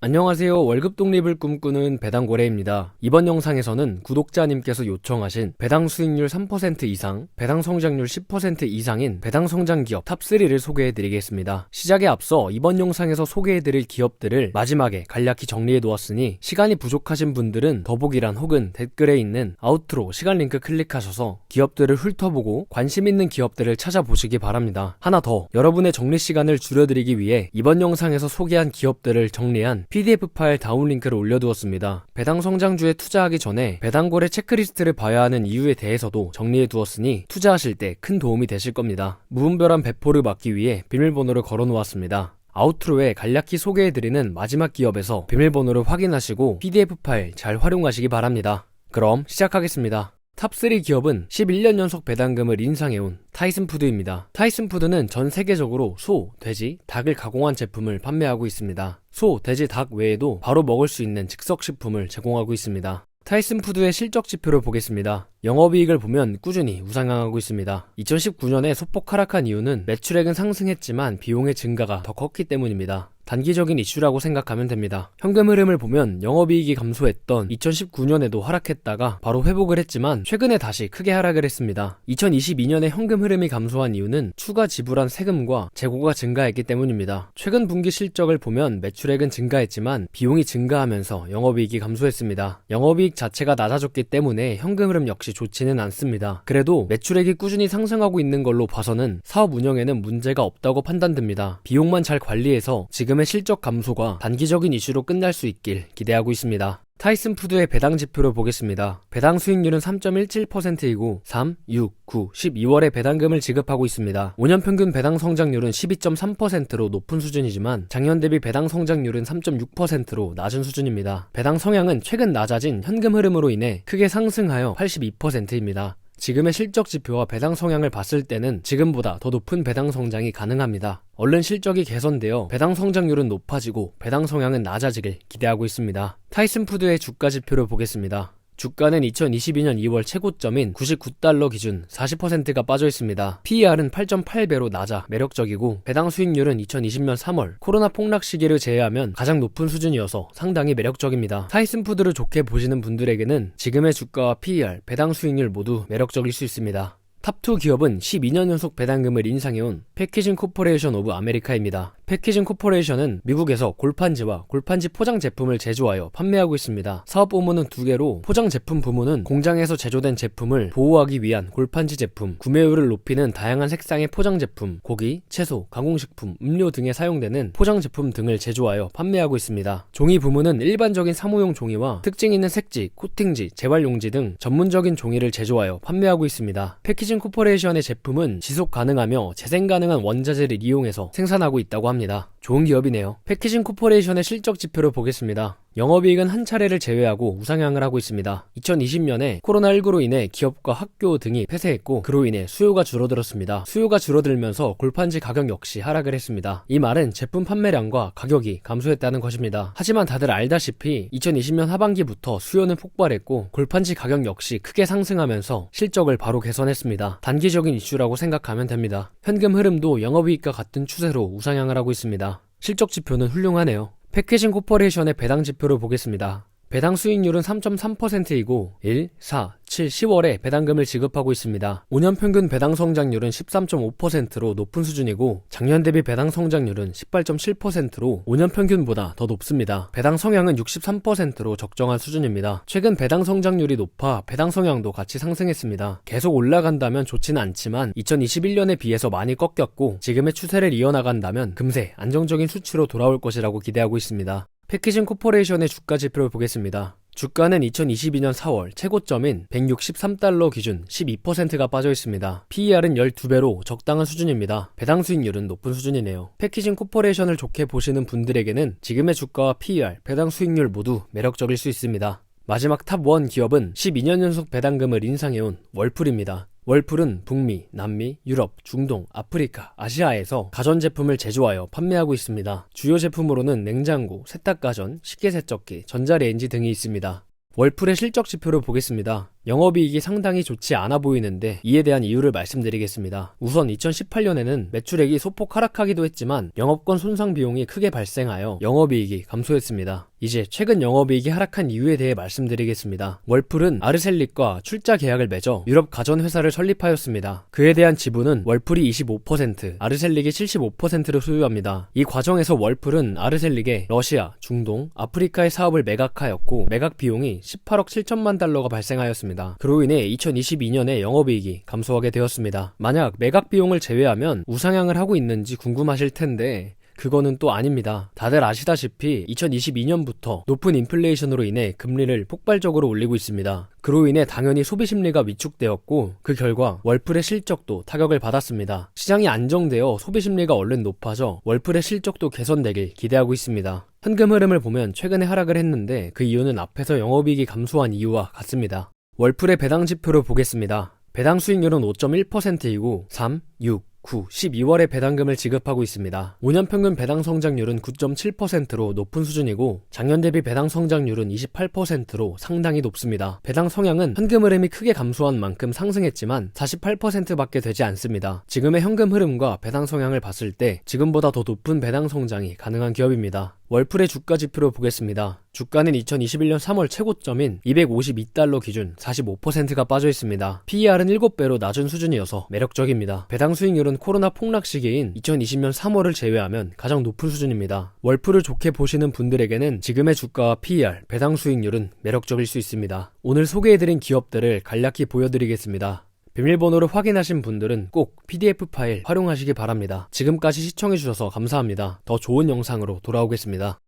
안녕하세요. 월급 독립을 꿈꾸는 배당고래입니다. 이번 영상에서는 구독자님께서 요청하신 배당 수익률 3% 이상, 배당 성장률 10% 이상인 배당 성장 기업 탑3를 소개해드리겠습니다. 시작에 앞서 이번 영상에서 소개해드릴 기업들을 마지막에 간략히 정리해놓았으니 시간이 부족하신 분들은 더보기란 혹은 댓글에 있는 아우트로 시간 링크 클릭하셔서 기업들을 훑어보고 관심 있는 기업들을 찾아보시기 바랍니다. 하나 더, 여러분의 정리 시간을 줄여드리기 위해 이번 영상에서 소개한 기업들을 정리한 PDF 파일 다운 링크를 올려두었습니다. 배당 성장주에 투자하기 전에 배당고래 체크리스트를 봐야 하는 이유에 대해서도 정리해두었으니 투자하실 때 큰 도움이 되실 겁니다. 무분별한 배포를 막기 위해 비밀번호를 걸어놓았습니다. 아우트로에 간략히 소개해드리는 마지막 기업에서 비밀번호를 확인하시고 PDF 파일 잘 활용하시기 바랍니다. 그럼 시작하겠습니다. 탑3 기업은 11년 연속 배당금을 인상해온 타이슨푸드입니다. 타이슨푸드는 전 세계적으로 소, 돼지, 닭을 가공한 제품을 판매하고 있습니다. 소, 돼지, 닭 외에도 바로 먹을 수 있는 즉석식품을 제공하고 있습니다. 타이슨푸드의 실적 지표를 보겠습니다. 영업이익을 보면 꾸준히 우상향하고 있습니다. 2019년에 소폭 하락한 이유는 매출액은 상승했지만 비용의 증가가 더 컸기 때문입니다. 단기적인 이슈라고 생각하면 됩니다. 현금 흐름을 보면 영업이익이 감소했던 2019년에도 하락했다가 바로 회복을 했지만 최근에 다시 크게 하락을 했습니다. 2022년에 현금 흐름이 감소한 이유는 추가 지불한 세금과 재고가 증가했기 때문입니다. 최근 분기 실적을 보면 매출액은 증가했지만 비용이 증가하면서 영업이익이 감소했습니다. 영업이익 자체가 낮아졌기 때문에 현금 흐름 역시 좋지는 않습니다. 그래도 매출액이 꾸준히 상승하고 있는 걸로 봐서는 사업 운영에는 문제가 없다고 판단됩니다. 비용만 잘 관리해서 지금의 실적 감소가 단기적인 이슈로 끝날 수 있길 기대하고 있습니다. 타이슨푸드의 배당 지표를 보겠습니다. 배당 수익률은 3.17%이고 3, 6, 9, 12월에 배당금을 지급하고 있습니다. 5년 평균 배당 성장률은 12.3%로 높은 수준이지만 작년 대비 배당 성장률은 3.6%로 낮은 수준입니다. 배당 성향은 최근 낮아진 현금 흐름으로 인해 크게 상승하여 82%입니다. 지금의 실적 지표와 배당 성향을 봤을 때는 지금보다 더 높은 배당 성장이 가능합니다. 얼른 실적이 개선되어 배당 성장률은 높아지고 배당 성향은 낮아지길 기대하고 있습니다. 타이슨푸드의 주가 지표를 보겠습니다. 주가는 2022년 2월 최고점인 99달러 기준 40%가 빠져 있습니다. PER은 8.8배로 낮아 매력적이고 배당 수익률은 2020년 3월 코로나 폭락 시기를 제외하면 가장 높은 수준이어서 상당히 매력적입니다. 타이슨푸드를 좋게 보시는 분들에게는 지금의 주가와 PER, 배당 수익률 모두 매력적일 수 있습니다. 탑2 기업은 12년 연속 배당금을 인상해온 패키징 코퍼레이션 오브 아메리카입니다. 패키징 코퍼레이션은 미국에서 골판지와 골판지 포장 제품을 제조하여 판매하고 있습니다. 사업 부문은 2개로 포장 제품 부문은 공장에서 제조된 제품을 보호하기 위한 골판지 제품, 구매율을 높이는 다양한 색상의 포장 제품, 고기, 채소, 가공식품, 음료 등에 사용되는 포장 제품 등을 제조하여 판매하고 있습니다. 종이 부문은 일반적인 사무용 종이와 특징 있는 색지, 코팅지, 재활용지 등 전문적인 종이를 제조하여 판매하고 있습니다. 패키징 코퍼레이션의 제품은 지속 가능하며 재생 가능한 원자재를 이용해서 생산하고 있다고 합니다. 좋은 기업이네요. 패키징 코퍼레이션의 실적 지표를 보겠습니다. 영업이익은 한 차례를 제외하고 우상향을 하고 있습니다. 2020년에 코로나19로 인해 기업과 학교 등이 폐쇄했고 그로 인해 수요가 줄어들었습니다. 수요가 줄어들면서 골판지 가격 역시 하락을 했습니다. 이 말은 제품 판매량과 가격이 감소했다는 것입니다. 하지만 다들 알다시피 2020년 하반기부터 수요는 폭발했고 골판지 가격 역시 크게 상승하면서 실적을 바로 개선했습니다. 단기적인 이슈라고 생각하면 됩니다. 현금 흐름도 영업이익과 같은 추세로 우상향을 하고 있습니다. 실적 지표는 훌륭하네요. 패키징 코퍼레이션의 배당 지표를 보겠습니다. 배당 수익률은 3.3%이고 1, 4, 7, 10월에 배당금을 지급하고 있습니다. 5년 평균 배당 성장률은 13.5%로 높은 수준이고 작년 대비 배당 성장률은 18.7%로 5년 평균보다 더 높습니다. 배당 성향은 63%로 적정한 수준입니다. 최근 배당 성장률이 높아 배당 성향도 같이 상승했습니다. 계속 올라간다면 좋지는 않지만 2021년에 비해서 많이 꺾였고 지금의 추세를 이어나간다면 금세 안정적인 수치로 돌아올 것이라고 기대하고 있습니다. 패키징 코퍼레이션의 주가 지표를 보겠습니다. 주가는 2022년 4월 최고점인 163달러 기준 12%가 빠져 있습니다. PER은 12배로 적당한 수준입니다. 배당 수익률은 높은 수준이네요. 패키징 코퍼레이션을 좋게 보시는 분들에게는 지금의 주가와 PER, 배당 수익률 모두 매력적일 수 있습니다. 마지막 탑1 기업은 12년 연속 배당금을 인상해온 월풀입니다. 월풀은 북미, 남미, 유럽, 중동, 아프리카, 아시아에서 가전제품을 제조하여 판매하고 있습니다. 주요 제품으로는 냉장고, 세탁가전, 식기세척기, 전자레인지 등이 있습니다. 월풀의 실적 지표를 보겠습니다. 영업이익이 상당히 좋지 않아 보이는데 이에 대한 이유를 말씀드리겠습니다. 우선 2018년에는 매출액이 소폭 하락하기도 했지만 영업권 손상 비용이 크게 발생하여 영업이익이 감소했습니다. 이제 최근 영업이익이 하락한 이유에 대해 말씀드리겠습니다. 월풀은 아르셀릭과 출자 계약을 맺어 유럽 가전회사를 설립하였습니다. 그에 대한 지분은 월풀이 25%, 아르셀릭이 75%를 소유합니다. 이 과정에서 월풀은 아르셀릭에 러시아, 중동, 아프리카의 사업을 매각하였고 매각 비용이 18억 7천만 달러가 발생하였습니다. 그로 인해 2022년에 영업이익이 감소하게 되었습니다. 만약 매각 비용을 제외하면 우상향을 하고 있는지 궁금하실 텐데 그거는 또 아닙니다. 다들 아시다시피 2022년부터 높은 인플레이션으로 인해 금리를 폭발적으로 올리고 있습니다. 그로 인해 당연히 소비 심리가 위축되었고 그 결과 월풀의 실적도 타격을 받았습니다. 시장이 안정되어 소비 심리가 얼른 높아져 월풀의 실적도 개선되길 기대하고 있습니다. 현금 흐름을 보면 최근에 하락을 했는데 그 이유는 앞에서 영업이익이 감소한 이유와 같습니다. 월풀의 배당 지표를 보겠습니다. 배당 수익률은 5.1%이고 3, 6, 9, 12월에 배당금을 지급하고 있습니다. 5년 평균 배당 성장률은 9.7%로 높은 수준이고 작년 대비 배당 성장률은 28%로 상당히 높습니다. 배당 성향은 현금 흐름이 크게 감소한 만큼 상승했지만 48%밖에 되지 않습니다. 지금의 현금 흐름과 배당 성향을 봤을 때 지금보다 더 높은 배당 성장이 가능한 기업입니다. 월풀의 주가 지표를 보겠습니다. 주가는 2021년 3월 최고점인 252달러 기준 45%가 빠져 있습니다. PER은 7배로 낮은 수준이어서 매력적입니다. 배당 수익률은 코로나 폭락 시기인 2020년 3월을 제외하면 가장 높은 수준입니다. 월풀을 좋게 보시는 분들에게는 지금의 주가와 PER, 배당 수익률은 매력적일 수 있습니다. 오늘 소개해드린 기업들을 간략히 보여드리겠습니다. 비밀번호를 확인하신 분들은 꼭 PDF 파일 활용하시기 바랍니다. 지금까지 시청해주셔서 감사합니다. 더 좋은 영상으로 돌아오겠습니다.